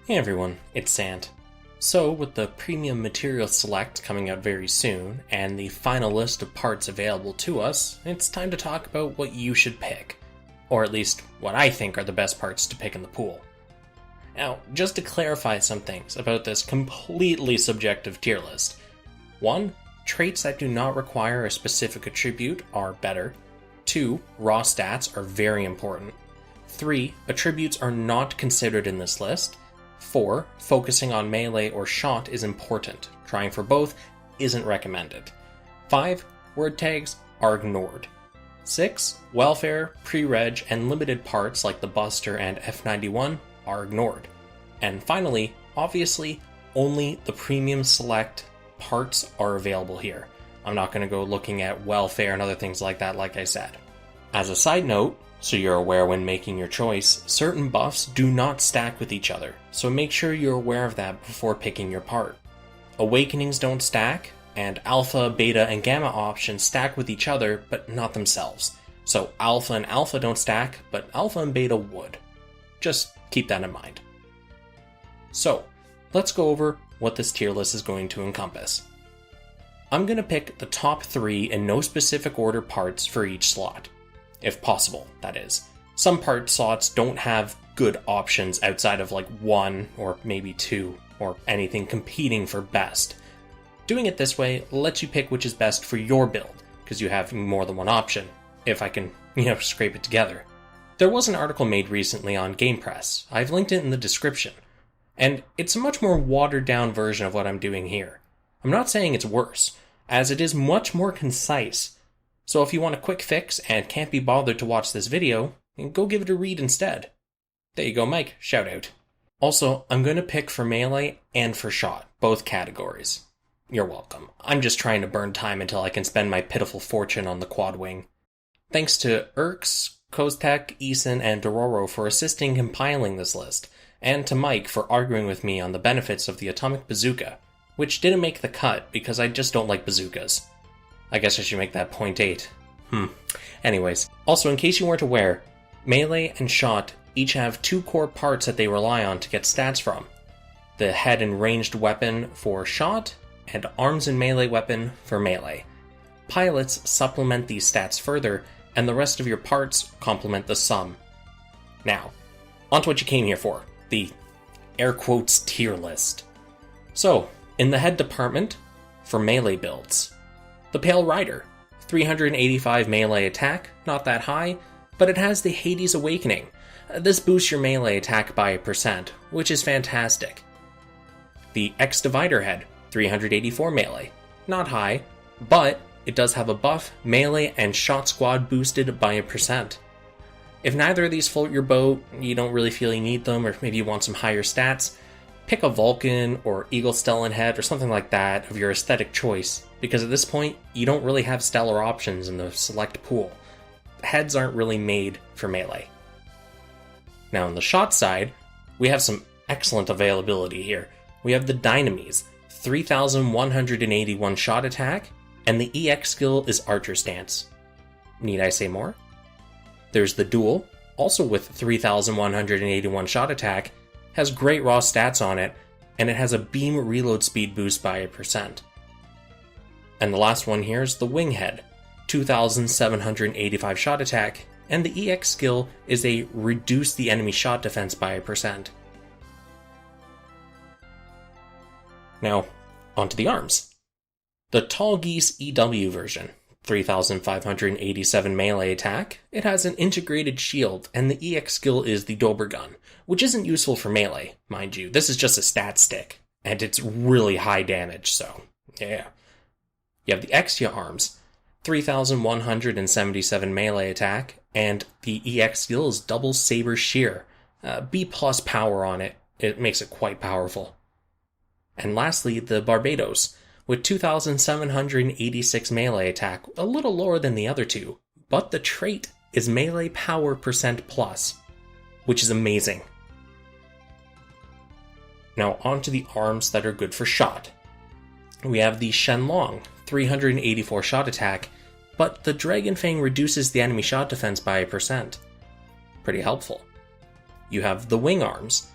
Hey everyone, it's Xant. So, with the Premium Material Select coming out very soon, and the final list of parts available to us, it's time to talk about what you should pick. Or at least, what I think are the best parts to pick in the pool. Now, just to clarify some things about this completely subjective tier list. 1. Traits that do not require a specific attribute are better. 2. Raw stats are very important. 3. Attributes are not considered in this list. 4. Focusing on melee or shot is important. Trying for both isn't recommended. 5. Word tags are ignored. 6. Welfare, pre-reg, and limited parts like the Buster and F91 are ignored. And finally, obviously, only the Premium Select parts are available here. I'm not going to go looking at welfare and other things like that, like I said. As a side note, so you're aware when making your choice, certain buffs do not stack with each other, so make sure you're aware of that before picking your part. Awakenings don't stack, and alpha, beta, and gamma options stack with each other, but not themselves. So alpha and alpha don't stack, but alpha and beta would. Just keep that in mind. So, let's go over what this tier list is going to encompass. I'm going to pick the top 3 in no specific order parts for each slot. If possible, that is. Some part slots don't have good options outside of like 1 or maybe 2 or anything competing for best. Doing it this way lets you pick which is best for your build, because you have more than one option, if I can, scrape it together. There was an article made recently on GamePress. I've linked it in the description. And it's a much more watered down version of what I'm doing here. I'm not saying it's worse, as it is much more concise. So if you want a quick fix and can't be bothered to watch this video, go give it a read instead. There you go, Mike. Shout out. Also, I'm going to pick for melee and for shot, both categories. You're welcome. I'm just trying to burn time until I can spend my pitiful fortune on the quad wing. Thanks to Erx, Koztek, Eason, and Dororo for assisting compiling this list, and to Mike for arguing with me on the benefits of the atomic bazooka, which didn't make the cut because I just don't like bazookas. I guess I should make that point 8. Anyways, also in case you weren't aware, melee and shot each have 2 core parts that they rely on to get stats from. The head and ranged weapon for shot, and arms and melee weapon for melee. Pilots supplement these stats further, and the rest of your parts complement the sum. Now, onto what you came here for, the air quotes tier list. So, in the head department, for melee builds, the Pale Rider, 385 melee attack, not that high, but it has the Hades Awakening. This boosts your melee attack by 1%, which is fantastic. The X-Divider Head, 384 melee, not high, but it does have a buff, melee and shot squad boosted by 1%. If neither of these float your boat, you don't really feel you need them, or maybe you want some higher stats, pick a Vulcan or Eagle Stellan head or something like that of your aesthetic choice, because at this point, you don't really have stellar options in the select pool. Heads aren't really made for melee. Now on the shot side, we have some excellent availability here. We have the Dynames, 3,181 shot attack, and the EX skill is Archer Stance. Need I say more? There's the Duel, also with 3,181 shot attack, has great raw stats on it, and it has a beam reload speed boost by 1%. And the last one here is the Winghead, 2,785 shot attack, and the EX skill is a reduce the enemy shot defense by 1%. Now, onto the arms. The Tall Geese EW version, 3,587 melee attack, it has an integrated shield, and the EX skill is the Dober Gun, which isn't useful for melee, mind you. This is just a stat stick, and it's really high damage, so yeah. You have the Exia arms, 3,177 melee attack, and the EX skill is double saber shear. B+ power on it, it makes it quite powerful. And lastly, the Barbados, with 2,786 melee attack, a little lower than the other two, but the trait is melee power %+, which is amazing. Now onto the arms that are good for shot. We have the Shenlong, 384 shot attack, but the Dragon Fang reduces the enemy shot defense by 1%. Pretty helpful. You have the Wing Arms,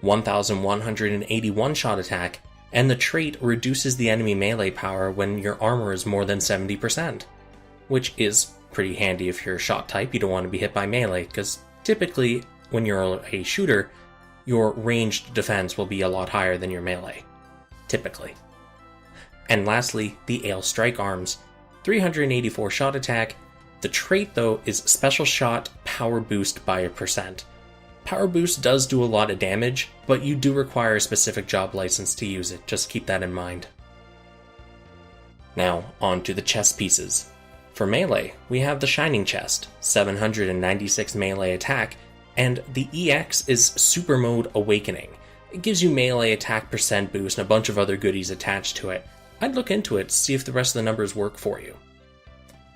1181 shot attack, and the trait reduces the enemy melee power when your armor is more than 70%, which is pretty handy if you're a shot type. You don't want to be hit by melee, because typically when you're a shooter, your ranged defense will be a lot higher than your melee, typically. And lastly, the Ale Strike Arms, 384 shot attack. The trait though is Special Shot Power Boost by 1%. Power Boost does do a lot of damage, but you do require a specific job license to use it, just keep that in mind. Now, on to the chest pieces. For melee, we have the Shining Chest, 796 melee attack, and the EX is Super Mode Awakening. It gives you melee attack percent boost and a bunch of other goodies attached to it. I'd look into it to see if the rest of the numbers work for you.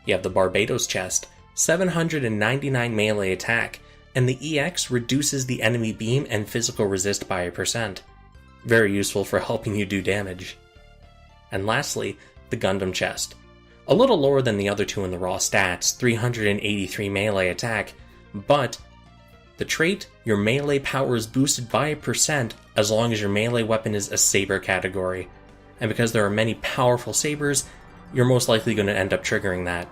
You have the Barbados Chest, 799 melee attack, and the EX reduces the enemy beam and physical resist by 1%. Very useful for helping you do damage. And lastly, the Gundam Chest. A little lower than the other two in the raw stats, 383 melee attack, but the trait, your melee power is boosted by 1% as long as your melee weapon is a saber category. And because there are many powerful sabers, you're most likely going to end up triggering that.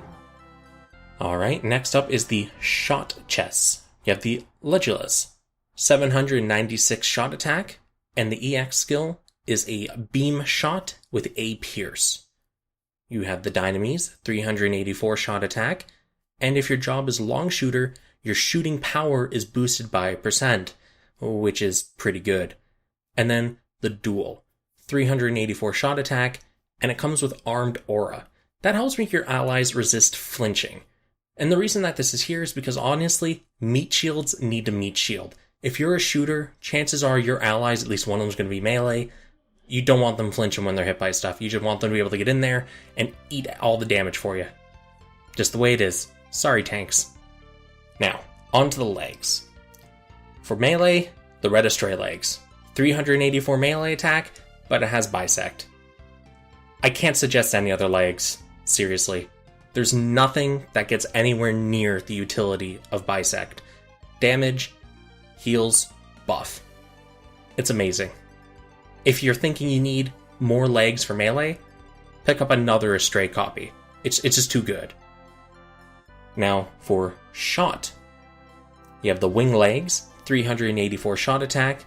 Alright, next up is the Shot Chests. You have the Legulus, 796 shot attack, and the EX skill is a Beam Shot with a Pierce. You have the Dynames, 384 shot attack, and if your job is Long Shooter, your shooting power is boosted by 1%, which is pretty good. And then the Duel, 384 shot attack, and it comes with Armed Aura. That helps make your allies resist flinching. And the reason that this is here is because honestly, meat shields need to meat shield. If you're a shooter, chances are your allies, at least one of them is going to be melee. You don't want them flinching when they're hit by stuff. You just want them to be able to get in there and eat all the damage for you. Just the way it is. Sorry, tanks. Now, on to the legs. For melee, the Red Astray legs. 384 melee attack, but it has Bisect. I can't suggest any other legs, seriously. There's nothing that gets anywhere near the utility of Bisect. Damage, heals, buff. It's amazing. If you're thinking you need more legs for melee, pick up another Astray copy. It's just too good. Now, for shot, you have the Wing Legs, 384 shot attack,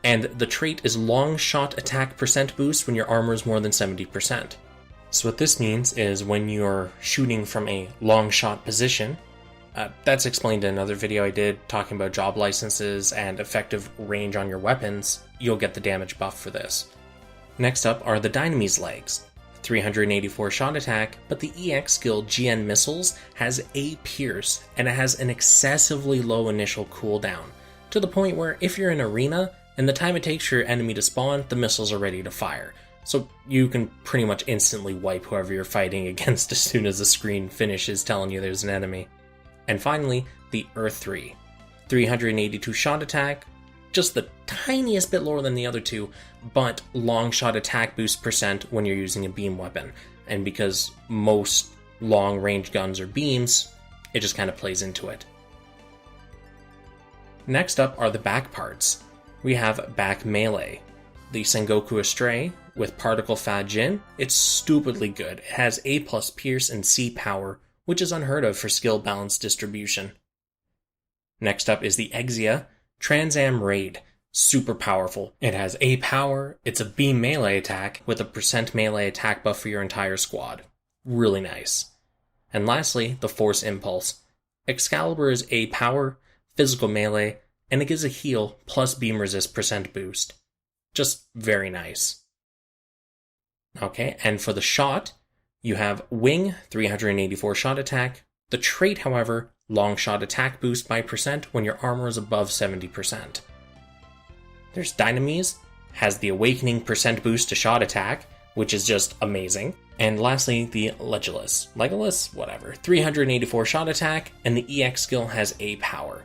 and the trait is Long Shot Attack percent boost when your armor is more than 70%. So what this means is when you're shooting from a long shot position, that's explained in another video I did talking about job licenses and effective range on your weapons, you'll get the damage buff for this. Next up are the Dynames legs. 384 shot attack, but the EX skill GN Missiles has a Pierce, and it has an excessively low initial cooldown, to the point where if you're in arena, and the time it takes for your enemy to spawn, the missiles are ready to fire. So you can pretty much instantly wipe whoever you're fighting against as soon as the screen finishes telling you there's an enemy. And finally, the Earth 3. 382 shot attack, just the tiniest bit lower than the other two, but long shot attack boost percent when you're using a beam weapon. And because most long range guns are beams, it just kind of plays into it. Next up are the back parts. We have back melee. The Sengoku Astray with Particle Fajin, it's stupidly good. It has A+ Pierce and C power, which is unheard of for skill balance distribution. Next up is the Exia Transam Raid. Super powerful. It has A power, it's a beam melee attack with a percent melee attack buff for your entire squad. Really nice. And lastly, the Force Impulse. Excalibur is A power, physical melee, and it gives a heal plus beam resist percent boost. Just very nice. Okay, and for the shot, you have Wing, 384 shot attack. The trait, however, long shot attack boost by percent when your armor is above 70%. There's Dynames, has the Awakening percent boost to shot attack, which is just amazing. And lastly, the Legolas, whatever, 384 shot attack, and the EX skill has A power.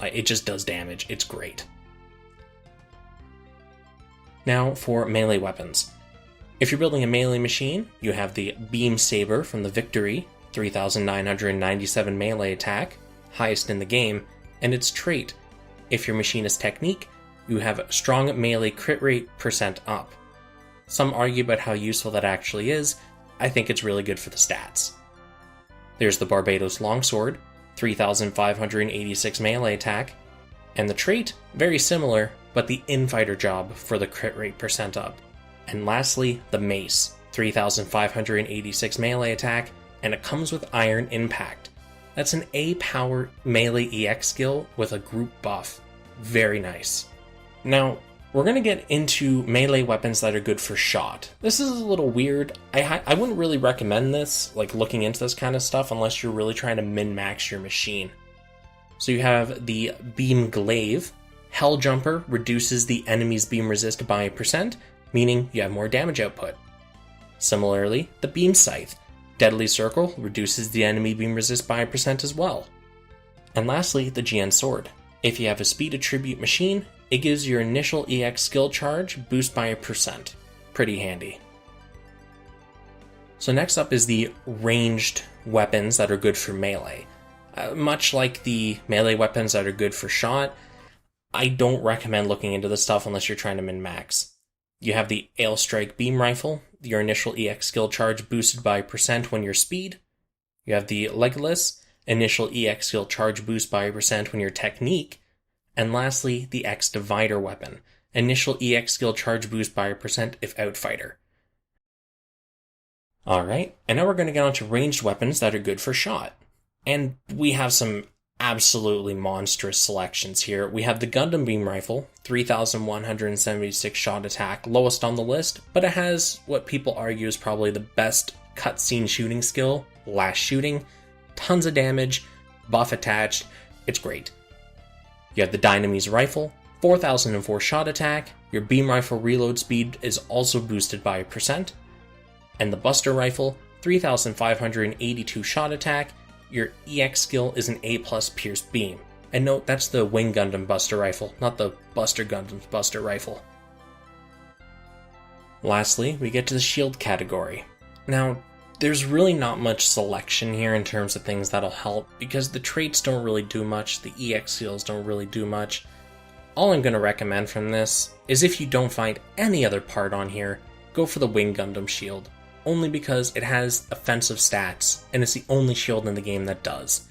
It just does damage, it's great. Now for melee weapons. If you're building a melee machine, you have the Beam Saber from the Victory, 3,997 melee attack, highest in the game, and its trait. If your machine is Technique, you have a strong melee crit rate percent up. Some argue about how useful that actually is. I think it's really good for the stats. There's the Barbados Longsword, 3,586 melee attack, and the trait, very similar, but the infighter job for the crit rate percent up. And lastly, the Mace, 3,586 melee attack, and it comes with Iron Impact. That's an A-power melee EX skill with a group buff. Very nice. Now, we're going to get into melee weapons that are good for shot. This is a little weird. I wouldn't really recommend this, like looking into this kind of stuff, unless you're really trying to min-max your machine. So you have the Beam Glaive. Hell Jumper reduces the enemy's beam resist by 1%, meaning you have more damage output. Similarly, the Beam Scythe. Deadly Circle reduces the enemy beam resist by 1% as well. And lastly, the GN Sword. If you have a speed attribute machine, it gives your initial EX skill charge boost by 1%. Pretty handy. So next up is the ranged weapons that are good for melee. Much like the melee weapons that are good for shot, I don't recommend looking into this stuff unless you're trying to min-max. You have the Ale Strike Beam Rifle, your initial EX skill charge boosted by 1% when you're speed. You have the Legolas, initial EX skill charge boost by 1% when you're technique. And lastly, the X Divider weapon, initial EX skill charge boost by 1% if outfighter. Alright, and now we're going to get on to ranged weapons that are good for shot. And we have some absolutely monstrous selections here. We have the Gundam Beam Rifle, 3,176 shot attack, lowest on the list, but it has what people argue is probably the best cutscene shooting skill, last shooting, tons of damage, buff attached, it's great. You have the Dynamese Rifle, 4,004 shot attack, your beam rifle reload speed is also boosted by 1%, and the Buster Rifle, 3,582 shot attack, your EX skill is an A+ pierced beam. And note, that's the Wing Gundam Buster Rifle, not the Buster Gundam's Buster Rifle. Lastly, we get to the shield category. Now, there's really not much selection here in terms of things that'll help, because the traits don't really do much, the EX skills don't really do much. All I'm going to recommend from this is if you don't find any other part on here, go for the Wing Gundam shield. Only because it has offensive stats, and it's the only shield in the game that does.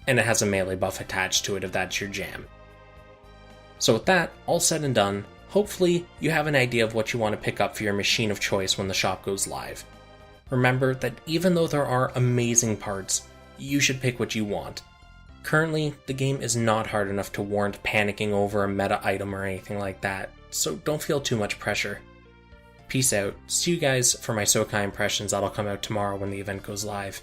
And it has a melee buff attached to it if that's your jam. So with that, all said and done, hopefully you have an idea of what you want to pick up for your machine of choice when the shop goes live. Remember that even though there are amazing parts, you should pick what you want. Currently, the game is not hard enough to warrant panicking over a meta item or anything like that, so don't feel too much pressure. Peace out. See you guys for my Sokai impressions that'll come out tomorrow when the event goes live.